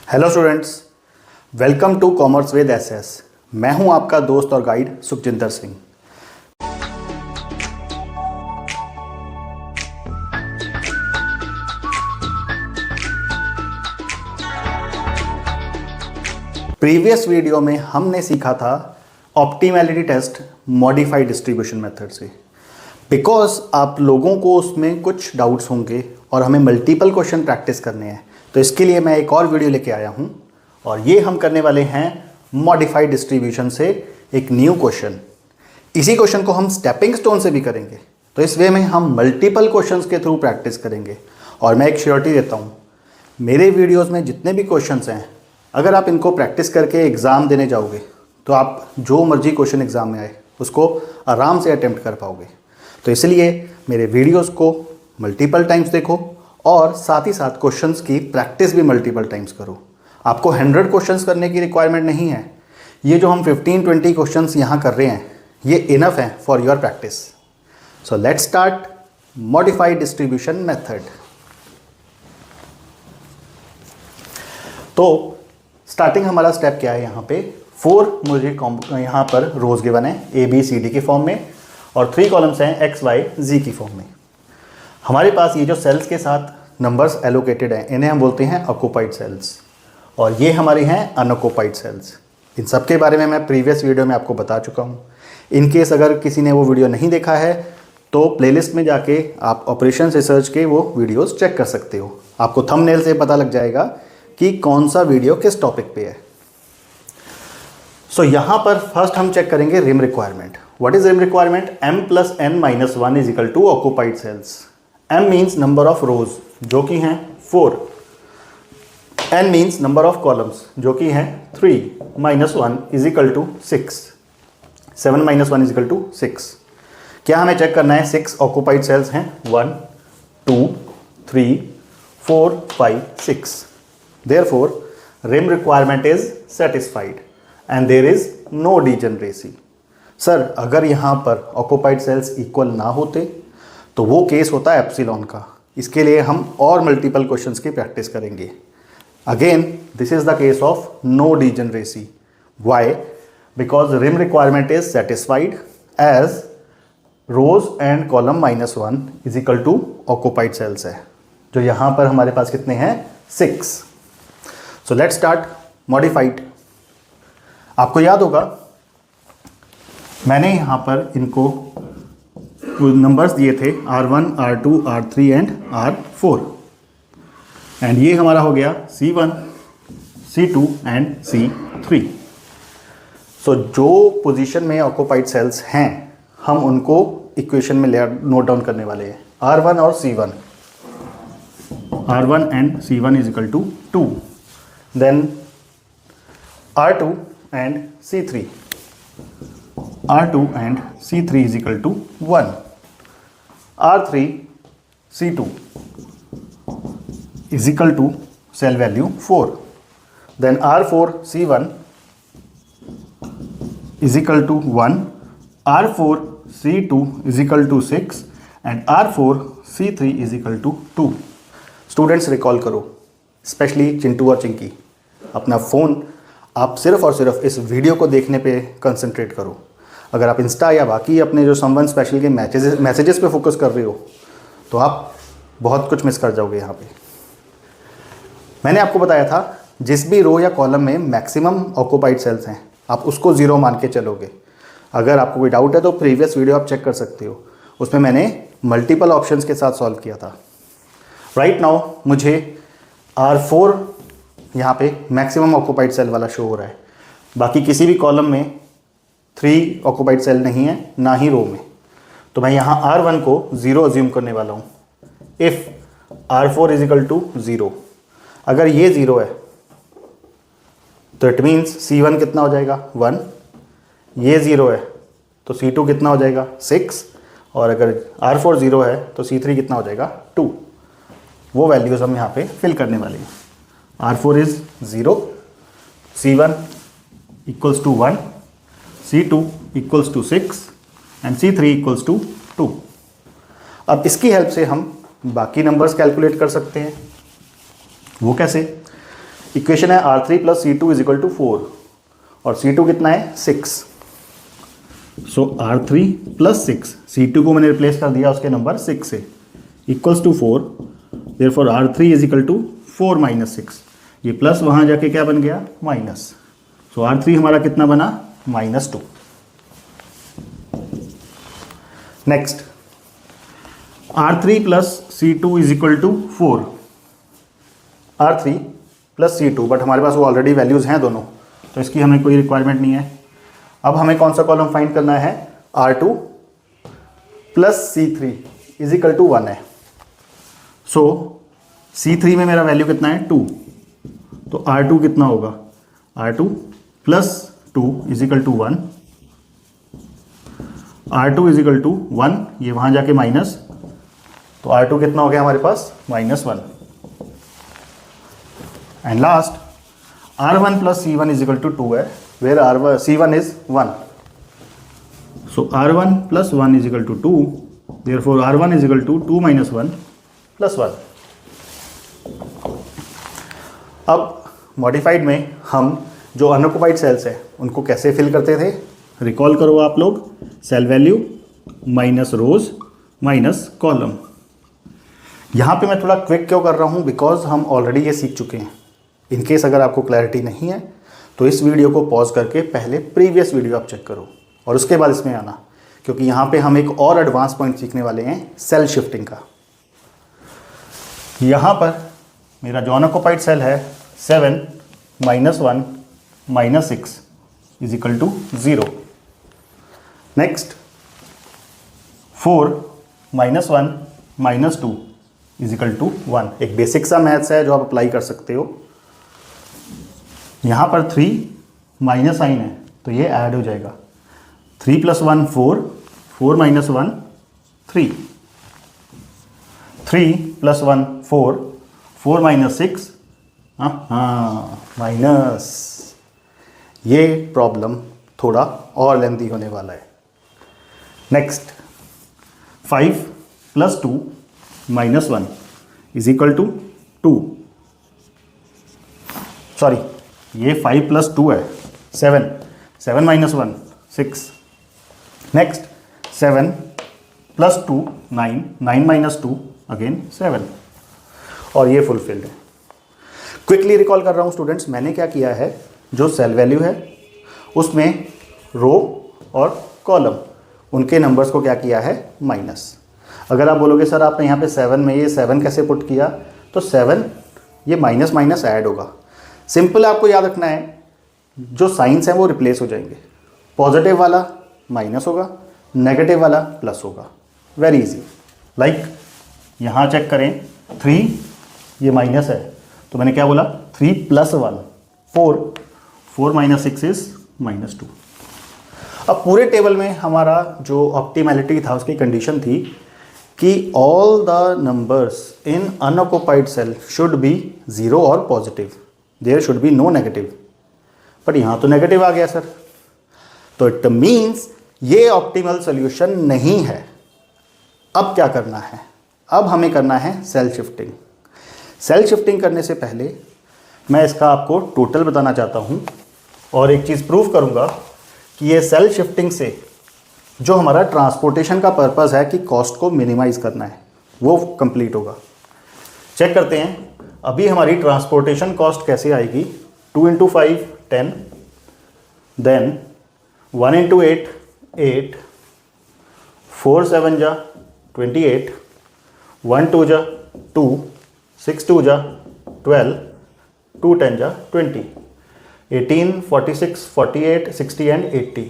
Hello students, welcome to commerce with SS. मैं हूं आपका दोस्त और guide Sukhjinder Singh. Previous video में हमने सीखा था optimality test modified distribution method से। बिकॉज आप लोगों को उसमें कुछ डाउट्स होंगे और हमें मल्टीपल क्वेश्चन प्रैक्टिस करने हैं, तो इसके लिए मैं एक और वीडियो लेके आया हूं और ये हम करने वाले हैं मॉडिफाइड डिस्ट्रीब्यूशन से एक न्यू क्वेश्चन। इसी क्वेश्चन को हम स्टेपिंग स्टोन से भी करेंगे, तो इस वे में हम मल्टीपल क्वेश्चंस के थ्रू प्रैक्टिस करेंगे। और मैं एक श्योरिटी देता हूँ, मेरे वीडियोज़ में जितने भी क्वेश्चंस हैं, अगर आप इनको प्रैक्टिस करके एग्ज़ाम देने जाओगे तो आप जो मर्जी क्वेश्चन एग्ज़ाम में आए उसको आराम से अटेम्प्ट कर पाओगे। तो इसलिए मेरे वीडियोस को मल्टीपल टाइम्स देखो और साथ ही साथ क्वेश्चंस की प्रैक्टिस भी मल्टीपल टाइम्स करो। आपको 100 क्वेश्चंस करने की रिक्वायरमेंट नहीं है। ये जो हम 15-20 क्वेश्चंस यहाँ कर रहे हैं, ये इनफ है for your practice. So let's start modified distribution method. तो स्टार्टिंग हमारा स्टेप क्या है, यहाँ पे 4 मुझे यहाँ पर रोज गिवन है ABCD के फॉर्म में और 3 कॉलम्स हैं XYZ की फॉर्म में। हमारे पास ये जो सेल्स के साथ नंबर्स एलोकेटेड हैं, इन्हें हम बोलते हैं ऑक्यूपाइड सेल्स, और ये हमारे हैं अनऑक्यूपाइड सेल्स। इन सब के बारे में मैं प्रीवियस वीडियो में आपको बता चुका हूँ। इन केस अगर किसी ने वो वीडियो नहीं देखा है तो प्लेलिस्ट में जाके आप ऑपरेशन रिसर्च के वो वीडियोस चेक कर सकते हो। आपको थंबनेल से पता लग जाएगा कि कौन सा वीडियो किस टॉपिक पे है। सो यहाँ पर फर्स्ट हम चेक करेंगे rim requirement. What is rim requirement? m + n - 1 is equal to occupied cells. m means number of rows जो कि हैं 4, n means number of columns जो कि हैं 3 - 1 is equal to 6। 7 - 1 is equal to 6। क्या हमें चेक करना है? 6 ऑक्यूपाइड सेल्स हैं, 1 2 3 4 5 6। Therefore, rim requirement is satisfied and there is no degeneracy. Sir, अगर यहाँ पर ऑक्यूपाइड सेल्स इक्वल ना होते तो वो केस होता है एप्सिलॉन का। इसके लिए हम और मल्टीपल क्वेश्चंस की प्रैक्टिस करेंगे। Again this is the case of no degeneracy. Why? Because rim requirement is satisfied as rows and column -1 is equal to occupied cells है, जो यहाँ पर हमारे पास कितने हैं? 6। So let's start modified. आपको याद होगा मैंने यहाँ पर इनको नंबर्स दिए थे R1, R2, R3 and R4, and ये हमारा हो गया C1, C2 एंड C3। सो जो पोजीशन में ऑक्यूपाइड सेल्स हैं हम उनको इक्वेशन में नोट डाउन करने वाले हैं। R1 और C1, R1 and C1 is equal to 2। Then R2 and C3. R2 and C3 is equal to 1. R3 C2 is equal to cell value 4. Then R4 C1 is equal to 1. R4 C2 is equal to 6 and R4 C3 is equal to 2. Students recall करो, specially Chintu और चिंकी, अपना phone आप सिर्फ और सिर्फ इस video को देखने पे कंसंट्रेट करो। अगर आप इंस्टा या बाकी अपने जो समवन स्पेशल के मैसेजेस पे फोकस कर रहे हो तो आप बहुत कुछ मिस कर जाओगे। यहाँ पे मैंने आपको बताया था जिस भी रो या कॉलम में मैक्सिमम ऑक्यूपाइड सेल्स हैं आप उसको 0 मान के चलोगे। अगर आपको कोई डाउट है तो प्रीवियस वीडियो आप चेक कर सकते हो, उसमें मैंने मल्टीपल ऑप्शंस के साथ सॉल्व किया था। राइट नाउ मुझे R4 यहाँ पे मैक्सिमम ऑक्यूपाइड सेल वाला शो हो रहा है, बाकी किसी भी कॉलम में 3 ऑक्यूपाइड सेल नहीं है, ना ही रो में। तो मैं यहाँ R1 को 0 अज्यूम करने वाला हूँ। If R4 is equal to 0, अगर ये 0 है तो इट मीन्स C1 कितना हो जाएगा? 1। ये 0 है तो C2 कितना हो जाएगा? 6। और अगर R4 0 है तो C3 कितना हो जाएगा? 2। वो वैल्यूज़ हम यहाँ पे फिल करने वाले हैं। R4 is 0, C1 equals to 1, C2 equals to 6 and C3 equals to 2। अब इसकी हेल्प से हम बाकी नंबर्स कैलकुलेट कर सकते हैं। वो कैसे? इक्वेशन है R3 plus C2 is equal to 4 और C2 कितना है 6। सो R3 प्लस 6, C2 को मैंने रिप्लेस कर दिया उसके नंबर 6 से, equals to 4। Therefore R3 is equal to 4 minus 6, ये प्लस वहाँ जाके क्या बन गया माइनस। सो R3 हमारा कितना बना -2। Next R3 plus C2 is equal to 4, R3 plus C2, but हमारे पास वो ऑलरेडी वैल्यूज़ हैं दोनों, तो इसकी हमें कोई रिक्वायरमेंट नहीं है। अब हमें कौन सा कॉलम फाइंड करना है, R2 plus C3 is equal to 1 है। सो C3 में मेरा वैल्यू कितना है 2, तो R2 कितना होगा, R2 plus 2 is equal to 1, R2 is equal to 1, ये वहाँ जाके माइनस, तो R2 कितना हो गया हमारे पास -1। And last R1 plus C1 is equal to 2 है, where C1 is 1। So R1 plus 1 is equal to 2, therefore R1 is equal to 2 minus 1 plus 1। अब मॉडिफाइड में हम जो अनऑक्युपाइड सेल्स है उनको कैसे फिल करते थे, रिकॉल करो आप लोग, सेल वैल्यू माइनस रोज माइनस कॉलम। यहाँ पे मैं थोड़ा क्विक क्यों कर रहा हूँ, बिकॉज हम ऑलरेडी ये सीख चुके हैं। इनकेस अगर आपको क्लैरिटी नहीं है तो इस वीडियो को पॉज करके पहले प्रीवियस वीडियो आप चेक करो और उसके बाद इसमें आना, क्योंकि यहाँ पे हम एक और एडवांस पॉइंट सीखने वाले हैं सेल शिफ्टिंग का। यहाँ पर मेरा जो अनऑक्युपाइड सेल है 7 minus 1 minus 6 is equal to 0। Next 4 minus 1 minus 2 is equal to 1। एक बेसिक सा मैथ्स है जो आप अप्लाई कर सकते हो। यहाँ पर 3 माइनस साइन है तो ये ऐड हो जाएगा, 3 plus 1 4, 4 minus 1 3, 3 plus 1 4, 4 minus 6 minus. ये प्रॉब्लम थोड़ा और लेंथी होने वाला है। Next 5 plus 2 minus 1 is equal to 2, sorry ये 5 प्लस 2 है 7, 7 minus 1 6। Next 7 plus 2 9, 9 minus 2 again 7, और ये फुलफिल्ड है। क्विकली रिकॉल कर रहा हूँ स्टूडेंट्स, मैंने क्या किया है, जो सेल वैल्यू है उसमें रो और कॉलम उनके नंबर्स को क्या किया है माइनस। अगर आप बोलोगे सर आपने यहाँ पे 7 में ये 7 कैसे पुट किया, तो 7 ये माइनस माइनस ऐड होगा। सिंपल आपको याद रखना है, जो साइंस हैं वो रिप्लेस हो जाएंगे, पॉजिटिव वाला माइनस होगा, नेगेटिव वाला प्लस होगा। Very easy. लाइक यहाँ चेक करें 3 ये माइनस है तो मैंने क्या बोला 3 प्लस 1 4, 4 माइनस 6 इज -2। अब पूरे टेबल में हमारा जो ऑप्टिमैलिटी था उसकी कंडीशन थी कि all the numbers in unoccupied cell should be 0 और positive, there should be no negative. But यहाँ तो नेगेटिव आ गया सर, तो इट मीन्स ये ऑप्टिमल सोल्यूशन नहीं है। अब क्या करना है, अब हमें करना है सेल शिफ्टिंग। सेल शिफ्टिंग करने से पहले मैं इसका आपको टोटल बताना चाहता हूँ और एक चीज़ प्रूव करूँगा कि ये सेल शिफ्टिंग से जो हमारा ट्रांसपोर्टेशन का पर्पस है कि कॉस्ट को मिनिमाइज़ करना है वो कंप्लीट होगा। चेक करते हैं अभी हमारी ट्रांसपोर्टेशन कॉस्ट कैसे आएगी। 2 × 5 10, देन 1 × 8 8, 4 7 जा 28, 1 2 जा 2, 6 2 जा 12, 2 10 जा 20, 18 46 48 60 एंड 80।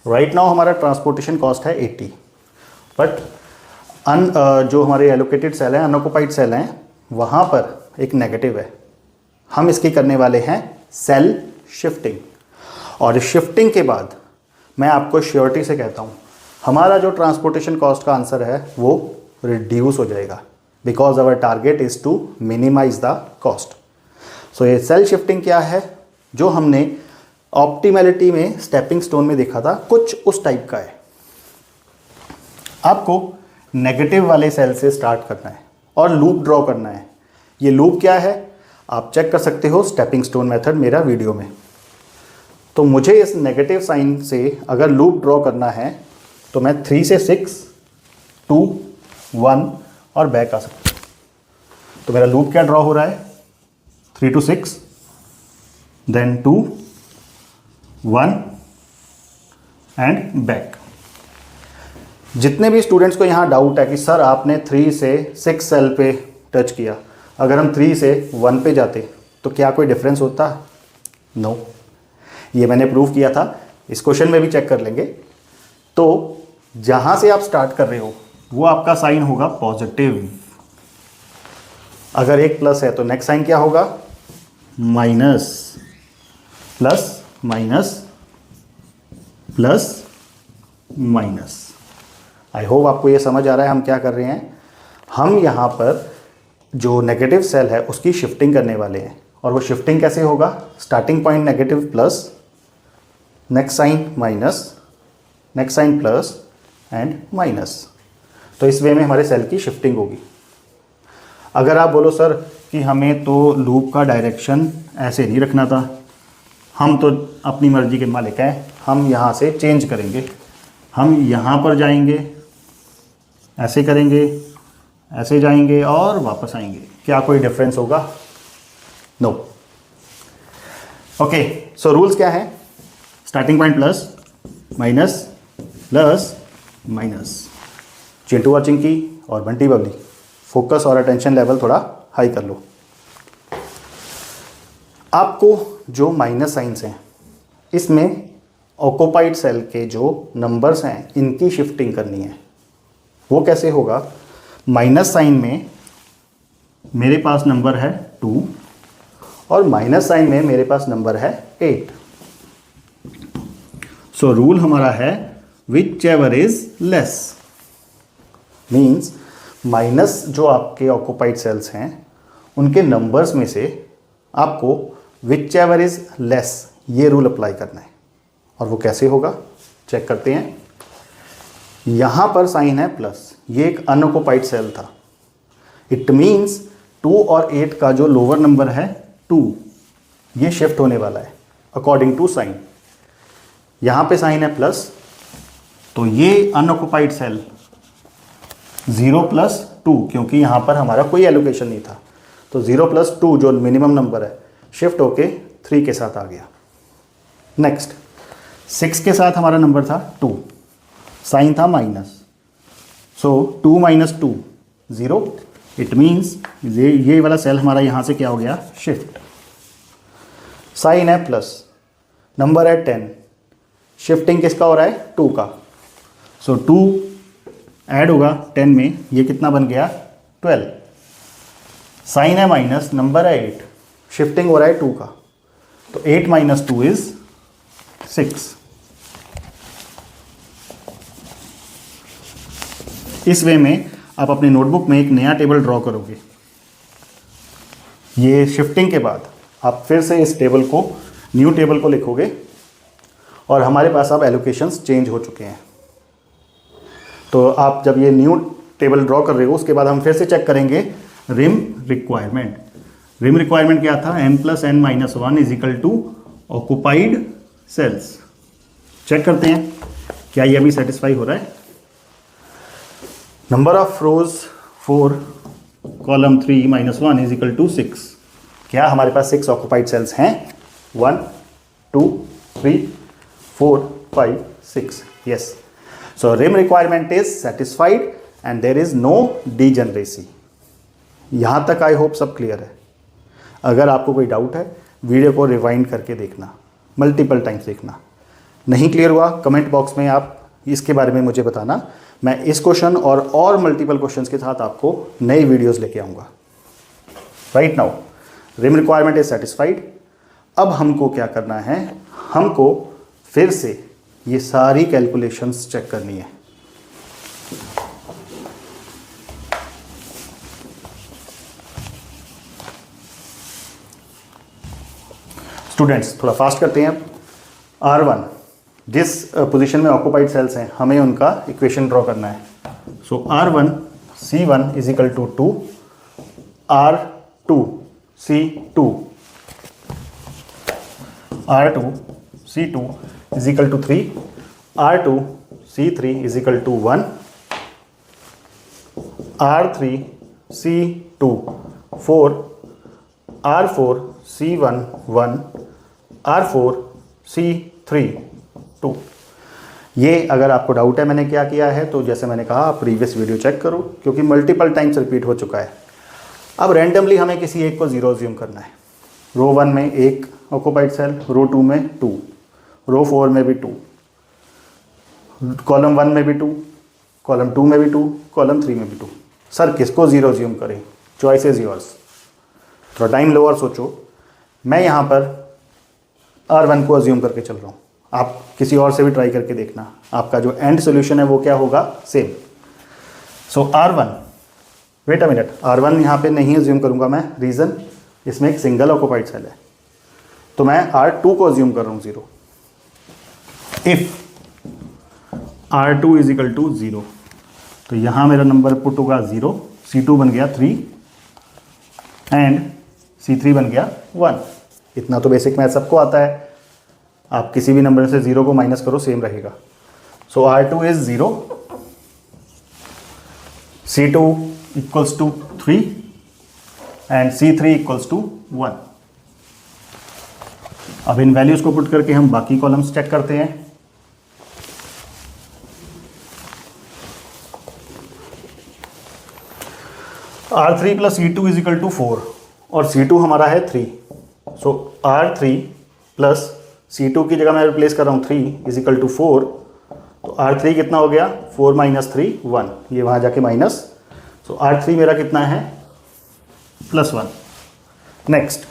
राइट नाउ हमारा ट्रांसपोर्टेशन कॉस्ट है 80, बट जो हमारे एलोकेटेड सेल हैं, अनऑक्युपाइड सेल हैं, वहाँ पर एक नेगेटिव है। हम इसकी करने वाले हैं सेल शिफ्टिंग, और इस शिफ्टिंग के बाद मैं आपको श्योरिटी से कहता हूँ हमारा जो ट्रांसपोर्टेशन कॉस्ट का आंसर है वो रिड्यूस हो जाएगा, because our target is to minimise the cost. So ये सेल शिफ्टिंग क्या है, जो हमने ऑप्टिमैलिटी में स्टेपिंग स्टोन में देखा था, कुछ उस टाइप का है। आपको नेगेटिव वाले सेल से स्टार्ट करना है और लूप ड्रॉ करना है। ये लूप क्या है, आप चेक कर सकते हो स्टेपिंग स्टोन मेथड मेरा वीडियो में। तो मुझे इस नेगेटिव साइन से अगर लूप ड्रॉ करना है तो मैं 3 से 6, 2, 1 और बैक आ सकता हूँ। तो मेरा लूप क्या ड्रॉ हो रहा है, 3 to 6, देन 2, 1 एंड बैक। जितने भी स्टूडेंट्स को यहाँ डाउट है कि सर आपने 3 से 6 सेल पे टच किया, अगर हम 3 से 1 पे जाते तो क्या कोई डिफरेंस होता? नो। ये मैंने प्रूव किया था, इस क्वेश्चन में भी चेक कर लेंगे। तो जहाँ से आप स्टार्ट कर रहे हो वो आपका साइन होगा पॉजिटिव। अगर एक प्लस है तो नेक्स्ट साइन क्या होगा? Minus, plus minus plus minus. I hope आपको ये समझ आ रहा है हम क्या कर रहे हैं। हम यहाँ पर जो नेगेटिव सेल है उसकी शिफ्टिंग करने वाले हैं। और वो शिफ्टिंग कैसे होगा? Starting point negative plus, next sign minus, next sign plus and minus. तो इस वे में हमारे सेल की शिफ्टिंग होगी। अगर आप बोलो सर कि हमें तो लूप का डायरेक्शन ऐसे नहीं रखना था, हम तो अपनी मर्जी के मालिक हैं, हम यहाँ से चेंज करेंगे, हम यहाँ पर जाएंगे, ऐसे करेंगे, ऐसे जाएंगे और वापस आएंगे, क्या कोई डिफरेंस होगा? नो। ओके, सो रूल्स क्या है? Starting point plus, minus, plus, minus. Chintu और चिंकी और बंटी बबली, फोकस और अटेंशन लेवल थोड़ा हाई कर लो। आपको जो माइनस साइंस हैं इसमें ऑक्यूपाइड सेल के जो नंबर्स हैं इनकी शिफ्टिंग करनी है। वो कैसे होगा? माइनस साइन में मेरे पास नंबर है 2 और माइनस साइन में मेरे पास नंबर है 8। सो रूल हमारा है which ever is less. Means minus जो आपके ऑक्यूपाइड सेल्स हैं उनके नंबर्स में से आपको विच एवर इज लेस ये रूल अप्लाई करना है। और वो कैसे होगा चेक करते हैं। यहाँ पर साइन है प्लस, ये एक अनऑक्यूपाइड सेल था। इट मीन्स 2 और 8 का जो लोअर नंबर है 2, ये शिफ्ट होने वाला है अकॉर्डिंग टू साइन। यहाँ पे साइन है प्लस, तो ये अनऑक्यूपाइड सेल 0 + 2, क्योंकि यहाँ पर हमारा कोई एलोकेशन नहीं था, तो 0 + 2 जो मिनिमम नंबर है शिफ्ट होके 3 के साथ आ गया। नेक्स्ट 6 के साथ हमारा नंबर था 2, साइन था माइनस, सो 2 - 2 0। इट मीन्स ये वाला सेल हमारा यहाँ से क्या हो गया? शिफ्ट। साइन है प्लस, नंबर है 10, शिफ्टिंग किसका हो रहा है? 2 का। सो 2 ऐड होगा 10 में, ये कितना बन गया? 12। साइन है माइनस, नंबर है 8, शिफ्टिंग हो रहा है 2 का, तो 8 - 2 इज 6। इस वे में आप अपनी नोटबुक में एक नया टेबल ड्रॉ करोगे। ये शिफ्टिंग के बाद आप फिर से इस टेबल को, न्यू टेबल को लिखोगे और हमारे पास अब एलोकेशंस चेंज हो चुके हैं। तो आप जब ये न्यू टेबल ड्रॉ कर रहे हो उसके बाद हम फिर से चेक करेंगे रिम रिक्वायरमेंट। रिम रिक्वायरमेंट क्या था? m + n - 1 = occupied cells. Check करते हैं क्या ये अभी सेटिस्फाई हो रहा है। Number of rows 4, column 3 - 1 = 6। क्या हमारे पास 6 ऑक्यूपाइड सेल्स हैं? 1, 2, 3, 4, 5, 6। Yes. So rim requirement is satisfied and there is no degeneracy. यहाँ तक आई होप सब क्लियर है। अगर आपको कोई डाउट है वीडियो को रिवाइंड करके देखना, मल्टीपल टाइम्स देखना। नहीं क्लियर हुआ कमेंट बॉक्स में आप इसके बारे में मुझे बताना। मैं इस क्वेश्चन और मल्टीपल क्वेश्चंस के साथ आपको नई वीडियोस लेके आऊँगा। Right now rim requirement is satisfied. अब हमको क्या करना है? हमको फिर से ये सारी कैलकुलेशंस चेक करनी है। स्टूडेंट्स थोड़ा फास्ट करते हैं। R1 जिस पोजीशन में ऑक्यूपाइड सेल्स हैं हमें उनका इक्वेशन ड्रॉ करना है। सो R1 C1 = 2, R2 C2, R2 C2 is equal to 3, R2 C3 is equal to 1, R3 C2 4, R4 C1 1, R4 C3 2। ये अगर आपको डाउट है मैंने क्या किया है तो जैसे मैंने कहा आप प्रीवियस वीडियो चेक करो, क्योंकि मल्टीपल टाइम्स रिपीट हो चुका है। अब रैंडमली हमें किसी एक को 0 अज्यूम करना है। रो 1 में 1 ऑक्यूपाइड सेल, रो 2 में 2, रो 4 में भी 2, कॉलम 1 में भी 2, कॉलम 2 में भी 2, कॉलम 3 में भी 2। सर किसको 0 अज्यूम करें? Choice is yours. थोड़ा टाइम लो और सोचो। मैं यहाँ पर R1 को अज्यूम करके चल रहा हूँ, आप किसी और से भी ट्राई करके देखना, आपका जो एंड सोल्यूशन है वो क्या होगा? Same. So R1, wait a minute, R1 यहाँ पे नहीं अज्यूम करूँगा मैं, रीज़न इसमें एक सिंगल ऑक्यूपाइड सेल है, तो मैं R2 को अज्यूम कर रहा हूँ 0। If R2 is equal to 0, तो यहाँ मेरा नंबर पुट होगा 0, C2 बन गया 3 एंड C3 बन गया 1। इतना तो बेसिक मैथ सबको आता है, आप किसी भी नंबर से 0 को माइनस करो सेम रहेगा। So R2 is 0, C2 equals to 3 and C3 equals to 1। अब इन वैल्यूज को पुट करके हम बाकी कॉलम्स चेक करते हैं। R3 plus C2 is equal to 4 और C2 हमारा है 3, सो R3 प्लस C2 की जगह मैं रिप्लेस कर रहा हूँ 3 इज इक्वल टू 4, तो R3 कितना हो गया? 4 माइनस 3 1, ये वहाँ जाके माइनस, सो R3 मेरा कितना है? +1। Next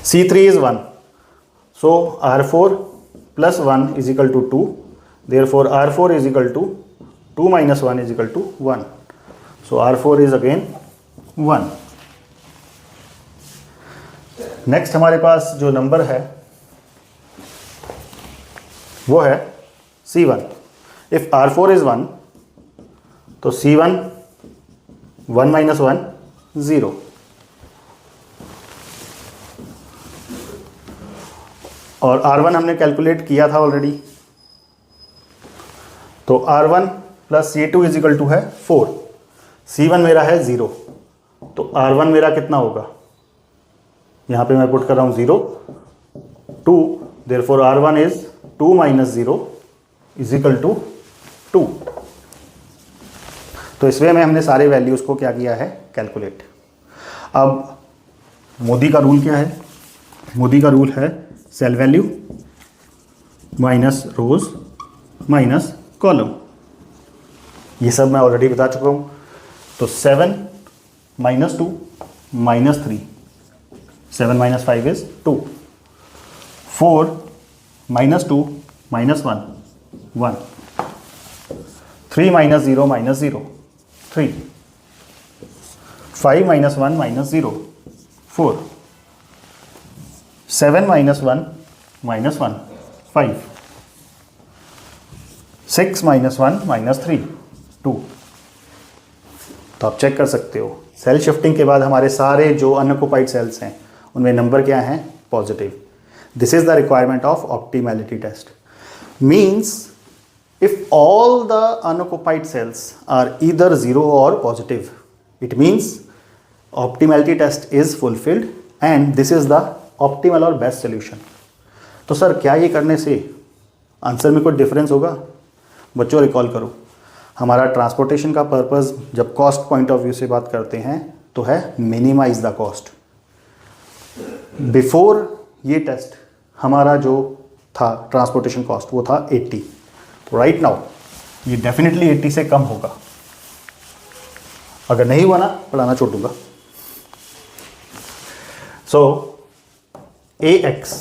C3 is 1, so R4 plus 1 is equal to 2, therefore R4 is equal to 2 minus 1 is equal to 1, so R4 is again 1। Next हमारे पास जो नंबर है वो है C1। इफ R4 इज 1, तो C1 1 माइनस 1 0, और R1 हमने calculate किया था ऑलरेडी, तो R1 plus C2 is equal to है 4, C1 मेरा है 0, तो R1 मेरा कितना होगा? यहाँ पे मैं पुट कर रहा हूँ 0 2, therefore R1 is 2 minus 0 is equal to 2। तो इस वे में हमने सारे वैल्यूज़ को क्या किया है? कैलकुलेट। अब मोदी का रूल क्या है? मोदी का रूल है सेल वैल्यू माइनस रोज माइनस कॉलम। ये सब मैं ऑलरेडी बता चुका हूँ। तो 7 minus 2 minus 3, 7 minus 5 is 2, 4 minus 2 minus 1 1, 3 minus 0 minus 0 3, 5 minus 1 minus 0 4, 7 minus 1 minus 1 5, 6 minus 1 minus 3 2। तो आप चेक कर सकते हो सेल शिफ्टिंग के बाद हमारे सारे जो अनऑक्युपाइड सेल्स हैं उनमें नंबर क्या है? Positive. This is the requirement of optimality test. Means if all the unoccupied cells are either 0 or positive, it means optimality test is fulfilled and this is the optimal or best solution। तो sir क्या ये करने से answer में कोई difference होगा? बच्चों recall करो, हमारा ट्रांसपोर्टेशन का पर्पस जब कॉस्ट पॉइंट ऑफ व्यू से बात करते हैं तो है मिनिमाइज द कॉस्ट। बिफोर ये टेस्ट हमारा जो था ट्रांसपोर्टेशन कॉस्ट वो था 80, तो राइट नाउ ये डेफिनेटली 80 से कम होगा। अगर नहीं हुआ ना पढ़ाना छोड़ दूंगा। सो AX,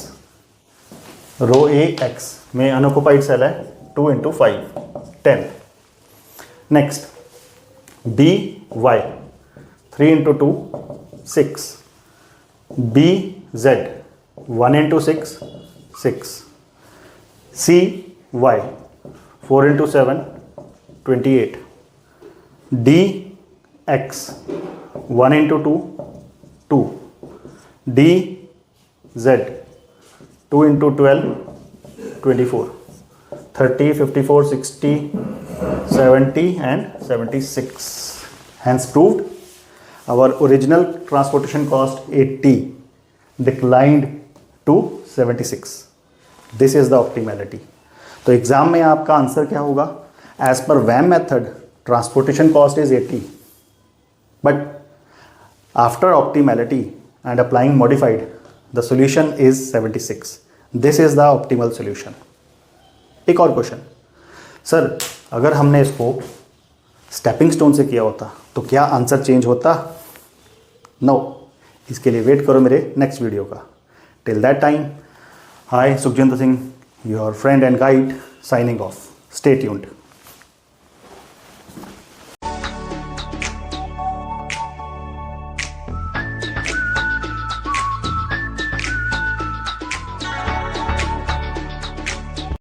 रो AX में अनऑक्युपाइड सेल है 2 into 5 10। Next BY 3 into 2 6, BZ 1 into 6 6, CY 4 into 7 28, DX 1 into 2 2 d z 2 into 12 24 30 54 60 70 and 76 hence proved our original transportation cost 80 declined to 76. This is the optimality. तो एग्जाम में आपका answer क्या होगा? As per VAM method transportation cost is 80 but after optimality and applying modified the solution is 76. This is the optimal solution. एक और question, sir अगर हमने इसको स्टेपिंग स्टोन से किया होता तो क्या आंसर चेंज होता? नो. इसके लिए वेट करो मेरे नेक्स्ट वीडियो का. Till that time, hi Sukhjinder Singh, your friend and guide, signing off. Stay tuned.